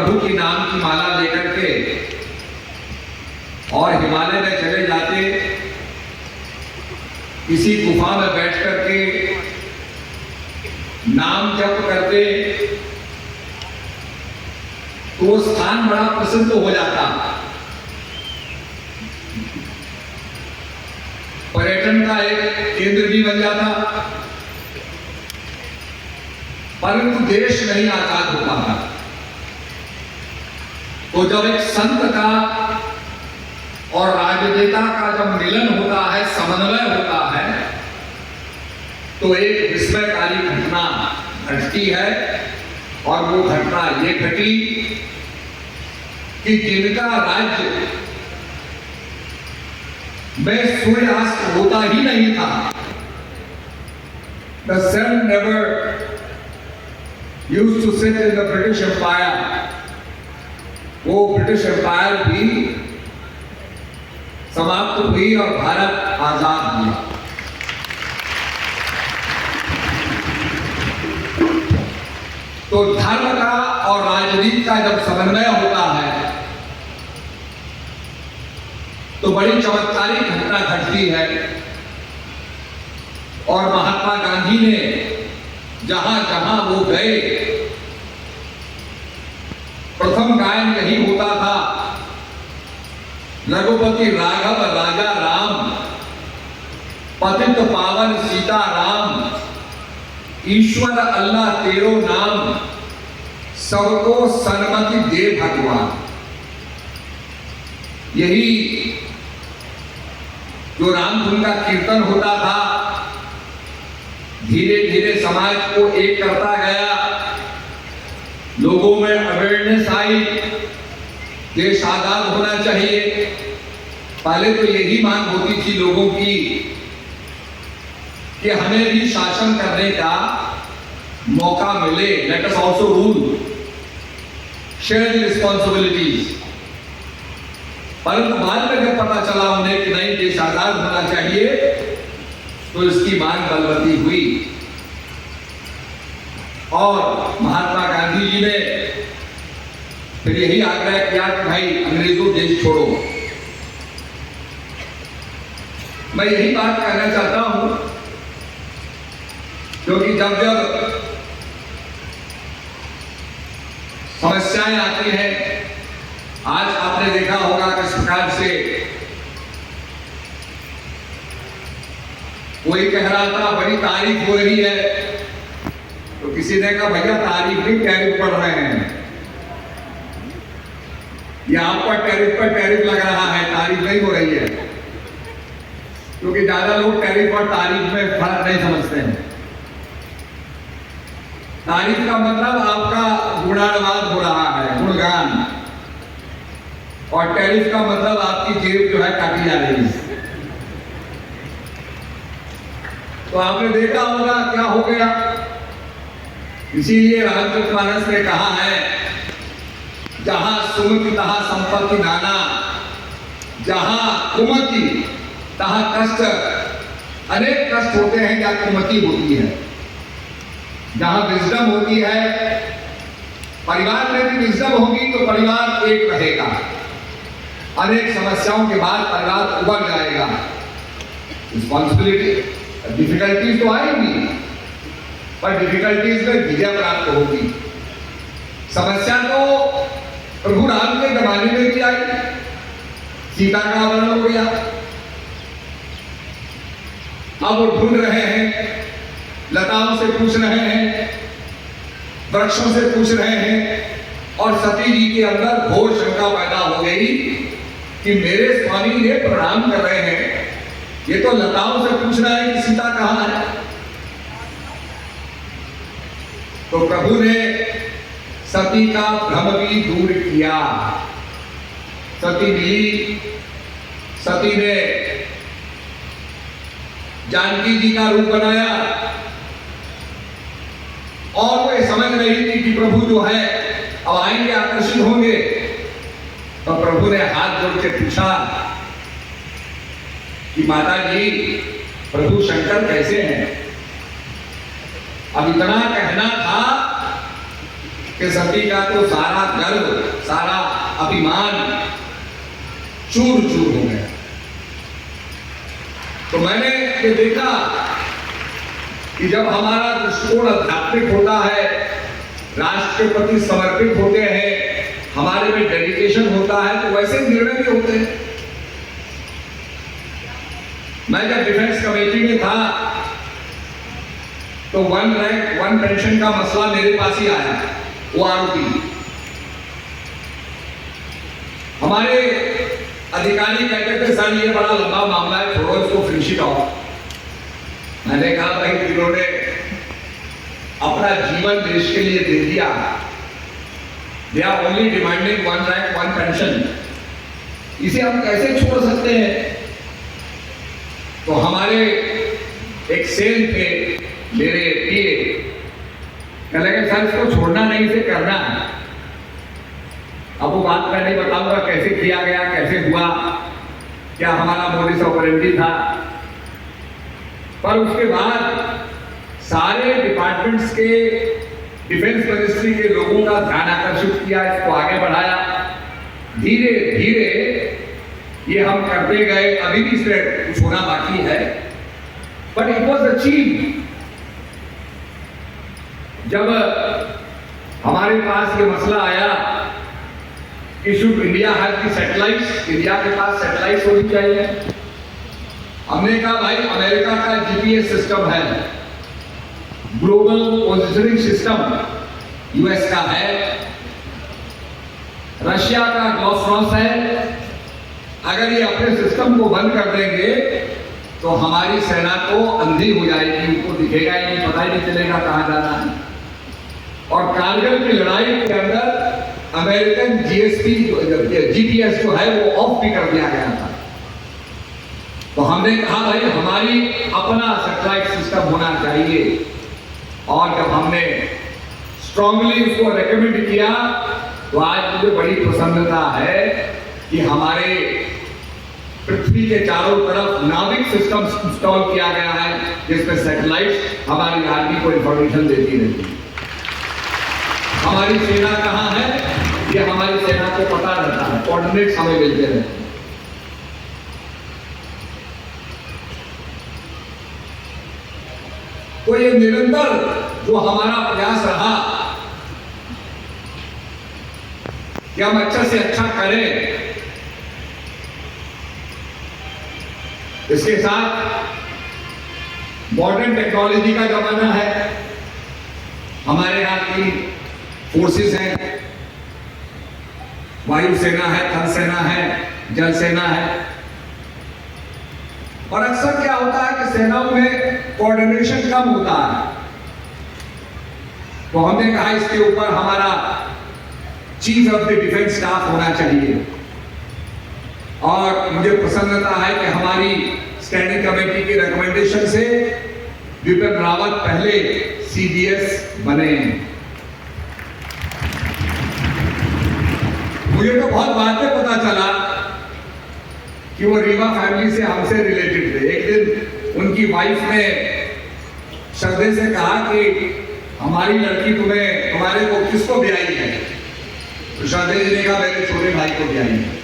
प्रभु की नाम की माला लेकर के और हिमालय में चले जाते, किसी गुफा में बैठ करके नाम जप करते, तो वो स्थान बड़ा प्रसिद्ध हो जाता, पर्यटन का एक केंद्र भी बन जाता। परंतु देश नहीं आजाद हो पाता। तो जब एक संत का और राजनेता का जब मिलन होता है, समन्वय होता है, तो एक विस्मयकारी घटना घटती है। और वो घटना ये घटी कि जिनका राज्य में सूर्यास्त होता ही नहीं था, the sun never used to set in the British Empire, वो ब्रिटिश एम्पायर भी समाप्त हुई और भारत आजाद हुआ। तो धर्म का और राजनीति का जब समन्वय होता है तो बड़ी चमत्कारी घटना घटती है। और महात्मा गांधी ने जहां जहां वो गए, प्रथम गायन यही होता था, रघुपति राघव राजा राम, पतित पावन सीता राम, ईश्वर अल्लाह तेरो नाम, सबको सन्मति दे भगवान। यही जो राम धुन का कीर्तन होता था, धीरे धीरे समाज को एक करता गया, लोगों में अवेयरनेस आई, देश आजाद होना चाहिए। पहले तो यही मांग होती थी लोगों की कि हमें भी शासन करने का मौका मिले, let us also rule, share the responsibilities. परंतु बाद में जब पता चला उन्हें कि नहीं, देश आजाद होना चाहिए, तो इसकी मांग बलवती हुई। और महात्मा गांधी जी ने फिर यही आग्रह किया कि भाई अंग्रेजों देश छोड़ो। मैं यही बात कहना चाहता हूं, क्योंकि जब जब समस्याएं आती हैं, आज आपने देखा होगा किस प्रकार से कोई कह रहा था बड़ी तारीफ हो रही है, तो किसी ने कहा भैया तारीफ नहीं, टैरिफ पढ़ रहे हैं, ये आपका टैरिफ पर टैरिफ लग रहा है, तारीफ नहीं हो रही है। क्योंकि ज्यादा लोग टैरिफ और तारीफ में फर्क नहीं समझते हैं। तारीफ का मतलब आपका गुणानुवाद हो रहा है, गुणगान, और टैरिफ का मतलब आपकी जेब जो है काटी जा रही है। तो आपने देखा होगा क्या हो गया। इसीलिए रामचरितमानस ने कहा है, जहां सुमति तहां संपत्ति नाना, जहां कुमति तहां कष्ट। अनेक कष्ट होते हैं जहां कुमति होती है। जहां विजडम होती है, परिवार में भी विजडम होगी तो परिवार एक रहेगा। अनेक समस्याओं के बाद परिवार उभर जाएगा। रिस्पॉन्सिबिलिटी, डिफिकल्टीज तो आएंगी, पर डिफिकल्टीज में विजय प्राप्त होगी। समस्या तो प्रभु राम के जमाने में भी आई, सीता का वर्णन हो गया। अब वो ढूंढ रहे हैं, लताओं से पूछ रहे हैं, वृक्षों से पूछ रहे हैं, और सती जी के अंदर घोर शंका पैदा हो गई कि मेरे स्वामी ने प्रणाम कर रहे हैं, ये तो लताओं से पूछ रहा है कि सीता कहां है। तो प्रभु ने सती का भ्रम भी दूर किया। सती मिली, सती ने जानकी जी का रूप बनाया, और वो समझ रही थी कि प्रभु जो है अब आएंगे, आकर्षित होंगे। तो प्रभु ने हाथ जोड़ के पूछा कि माता जी, प्रभु शंकर कैसे हैं? अब इतना कहना था कि सभी का तो सारा गर्व, सारा अभिमान चूर चूर हो गया। तो मैंने ये देखा कि जब हमारा दृष्टिकोण आध्यात्मिक होता है, राष्ट्र के प्रति समर्पित होते हैं, हमारे में डेडिकेशन होता है, तो वैसे निर्णय भी होते हैं। मैं जब डिफेंस कमेटी में था तो 1 रैंक 1 पेंशन का मसला मेरे पास ही आया, वो आरोपी। हमारे अधिकारी कहते थे सर ये बड़ा लंबा मामला है, छोड़ो इसको, फिनिश इट ऑफ। मैंने कहा भाई जिन्होंने अपना जीवन देश के लिए दे दिया, they are only demanding 1 rank 1 pension, इसे हम कैसे छोड़ सकते हैं? तो हमारे एक सेल थे मेरे पीए, कहने लगे सर इसको छोड़ना नहीं, इसे करना है। अब वो बात मैं नहीं बताऊंगा कैसे किया गया, कैसे हुआ, क्या हमारा मोडिस ऑपरेंडी था, पर उसके बाद सारे डिपार्टमेंट्स के डिफेंस मिनिस्ट्री के लोगों का ध्यान आकर्षित किया, इसको आगे बढ़ाया। धीरे धीरे ये हम करते गए, अभी भी इसमें कुछ होना बाकी है, बट इट वॉज अचीव। जब हमारे पास ये मसला आया कि should India have the satellites, India के पास सैटेलाइट्स होनी चाहिए, हमने कहा भाई अमेरिका का जीपीएस सिस्टम है, ग्लोबल पोजिशनिंग सिस्टम यूएस का है, रशिया का ग्लोफ्रॉस है, अगर ये अपने सिस्टम को बंद कर देंगे तो हमारी सेना तो अंधी हो जाएगी, उनको दिखेगा ही नहीं, पता ही नहीं चलेगा कहां जाना है। और कारगिल की लड़ाई के अंदर अमेरिकन जीपीएस जो है वो ऑफ भी कर दिया गया था। तो हमने कहा भाई हमारी अपना सैटेलाइट सिस्टम होना चाहिए, और जब हमने स्ट्रांगली उसको रेकमेंड किया तो आज मुझे बड़ी प्रसन्नता है कि हमारे पृथ्वी के चारों तरफ नाविक सिस्टम इंस्टॉल किया गया है, जिसमें सैटेलाइट हमारी आर्मी को इंफॉर्मेशन देती रहती है। हमारी सेना कहां है ये हमारी सेना को पता रहता है, कोऑर्डिनेट्स हमें मिलते रहते हैं। तो ये निरंतर जो हमारा प्रयास रहा कि हम अच्छा से अच्छा करें, इसके साथ मॉडर्न टेक्नोलॉजी का जमाना है। हमारे यहाँ की फोर्सेस हैं, वायुसेना है, थल सेना है, जल सेना है, और अक्सर क्या होता है कि सेनाओं में कोऑर्डिनेशन कम होता है। तो हमने कहा इसके ऊपर हमारा chief of the defence staff होना चाहिए, और मुझे प्रसन्नता है कि हमारी स्टैंडिंग कमेटी की रिकमेंडेशन से विपिन रावत पहले सीडीएस बने। मुझे तो बहुत बाद में पता चला कि वो रीवा फैमिली से हमसे रिलेटेड थे। एक दिन उनकी वाइफ ने श्रद्धे से कहा कि हमारी लड़की तुम्हारे को किसको ब्याई है? तो श्रद्धे जी ने कहा मेरे छोटे भाई को ब्याई है।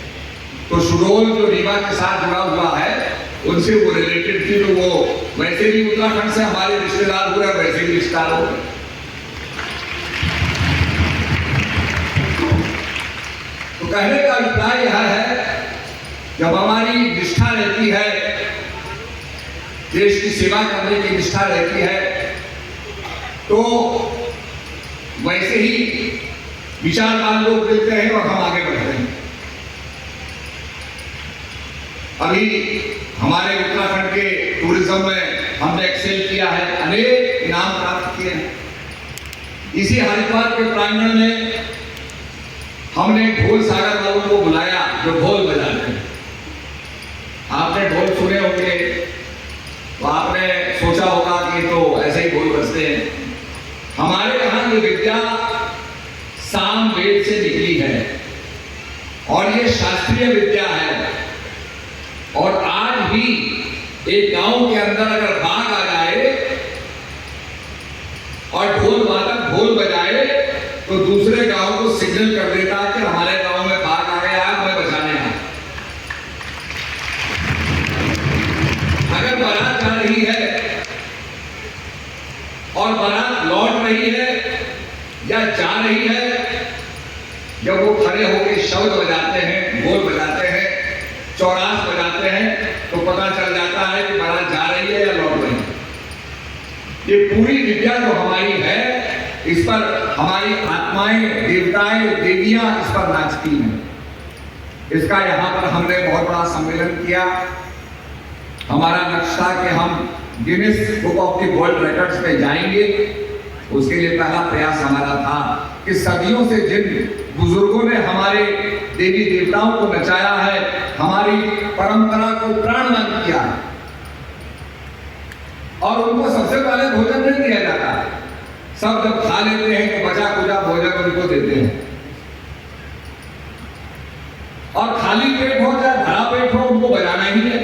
तो सुडोल जो रीवा के साथ जुड़ा हुआ है उनसे वो रिलेटेड थी, तो वो वैसे भी उत्तराखंड से हमारे रिश्तेदार हुए, वैसे भी रिश्तेदार हो गए। तो कहने का अभिप्राय यह है, जब हमारी निष्ठा रहती है, देश की सेवा करने की निष्ठा रहती है, तो वैसे ही विचारवान लोग मिलते हैं और हम आगे बढ़ते हैं। अभी हमारे उत्तराखंड के टूरिज्म में हमने एक्सेल किया है, अनेक इनाम प्राप्त किए हैं। इसी हरिद्वार के प्रांगण में हमने ढोल सागर वालों को बुलाया जो ढोल बजाते हैं। आपने ढोल सुने होंगे, तो आपने सोचा होगा कि तो ऐसे ही ढोल बजते हैं। हमारे यहाँ ये विद्या साम वेद से निकली है और ये शास्त्रीय विद्या है। और आज भी एक गांव के अंदर अगर बाघ आ जाए और ढोल वादक ढोल बजाए तो दूसरे गांव को सिग्नल कर देता कि हमारे गांव में बाढ़ आ गया है, हमें बचाने आए। अगर बारात जा रही है और बारात लौट रही है या जा रही है, जब वो खड़े होकर शब्द बजाते हैं, बोल बजाते हैं, चौरास बजाते हैं, तो पता चल जाता है कि बारात जा रही है या लौट रही है। ये पूरी विद्या जो हमारी है, इस पर हमारी आत्माएं, देवताएं, देवियां इस पर नाचती हैं। इसका यहाँ पर हमने बहुत बड़ा सम्मेलन किया। हमारा नक्शा कि हम Guinness book of the world records में जाएंगे, उसके लिए पहला प्रयास हमारा था कि सदियों से जिन बुजुर्गों ने हमारे देवी देवताओं को नचाया है, हमारी परंपरा को प्राणवंत किया है, और उनको सबसे पहले भोजन नहीं दिया जाता है। सब जब खा लेते हैं तो बचा कुचा भोजन उनको देते हैं, और खाली पेट हो चाहे भरा पेट हो, उनको बजाना ही है।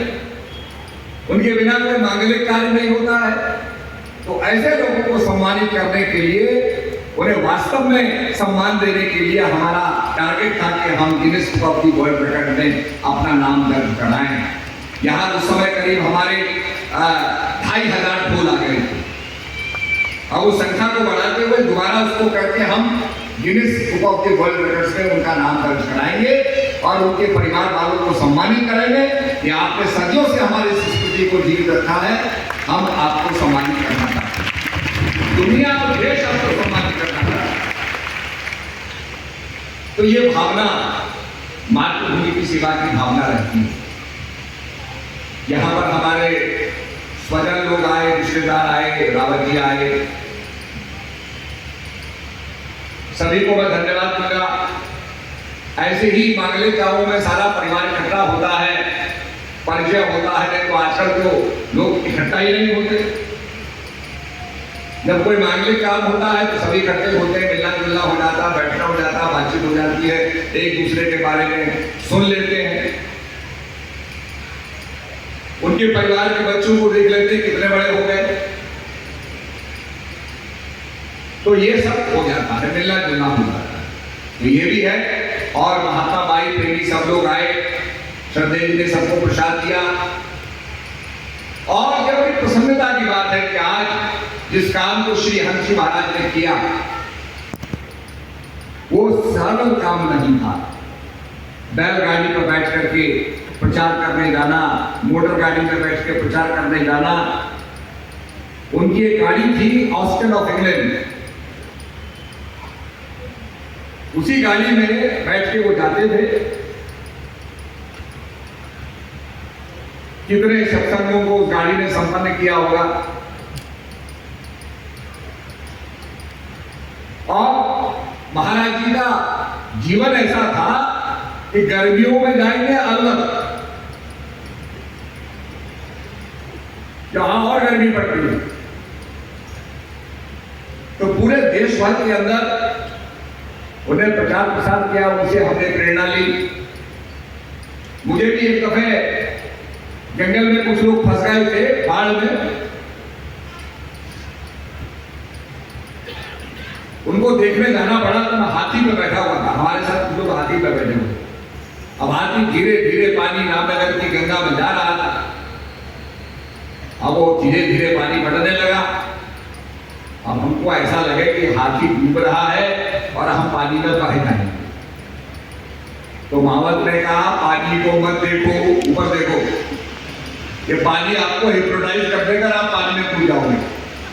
उनके बिना कोई मांगलिक कार्य नहीं होता है। तो ऐसे लोगों को सम्मानित करने के लिए, उन्हें वास्तव में सम्मान देने के लिए हमारा टारगेट था कि हम Guinness book of the world record में अपना नाम दर्ज कराएं। यहाँ उस समय करीब हमारे 2500 फूल आ गए थे। अब उस संख्या को बढ़ाते हुए दोबारा उसको करके हम Guinness book of the world records में उनका नाम दर्ज कराएंगे और उनके परिवार वालों को सम्मानित करेंगे कि आपने सदियों से हमारी संस्कृति को जीवित रखा है, हम आपको सम्मानित करना चाहते हैं, दुनिया और देश आपको सम्मानित करना चाहता है। तो ये भावना मातृभूमि की सेवा की भावना रहती है। यहाँ पर हमारे स्वजन लोग आए, रिश्तेदार आए, रावत जी आए, सभी को मैं धन्यवाद दूंगा। ऐसे ही मांगलिक गांवों में सारा परिवार इकट्ठा होता है, परिचय होता है, नहीं तो आजकल तो लोग इकट्ठा ही नहीं होते। जब कोई मांगलिक काम होता है तो सभी इकट्ठे होते हैं, मिलना जुलना हो जाता, बैठना हो जाता, बातचीत हो जाती है, एक दूसरे के बारे में सुन लेते हैं, उनके परिवार के बच्चों को देख लेते हैं कितने बड़े हो गए। तो ये सब हो जाता है, मिलना जुलना हो जाता है। तो ये भी है। और महात्मा बाई प्रेमी सब लोग आए, श्रद्धेव जी ने सबको प्रसाद दिया। और यह बड़ी प्रसन्नता की बात है कि आज जिस काम को श्री हंस जी महाराज ने किया, वो सरल काम नहीं था। बैलगाड़ी पर बैठ करके प्रचार करने जाना, मोटर गाड़ी में बैठ के प्रचार करने जाना। उनकी एक गाड़ी थी ऑस्टिन ऑफ इंग्लैंड, उसी गाड़ी में बैठ के वो जाते थे। कितने सत्संगों को उस गाड़ी ने संपन्न किया होगा। और महाराज जी का जीवन ऐसा था कि गर्मियों में जाएंगे अलग, जहां और गर्मी पड़ती है, तो पूरे देश भर के अंदर उन्हें प्रचार प्रसार किया। उनसे हमने प्रेरणा ली। मुझे भी एक दफे जंगल में कुछ लोग फंस गए थे बाढ़ में, उनको देखने जाना पड़ा। तो मैं हाथी पे बैठा हुआ था, हमारे साथ कुछ लोग हाथी पे बैठे हुए। अब हाथी धीरे धीरे पानी रामनगर की गंगा में जा रहा था। अब वो धीरे धीरे पानी बढ़ने लगा। अब हमको ऐसा लगे कि हाथी डूब रहा है और हम पानी में बह जाएंगे। तो मावत ने कहा, पानी को मत देखो, ऊपर देखो, ये पानी आपको हिप्नोटाइज कर देगा, आप पानी में कूद जाओगे।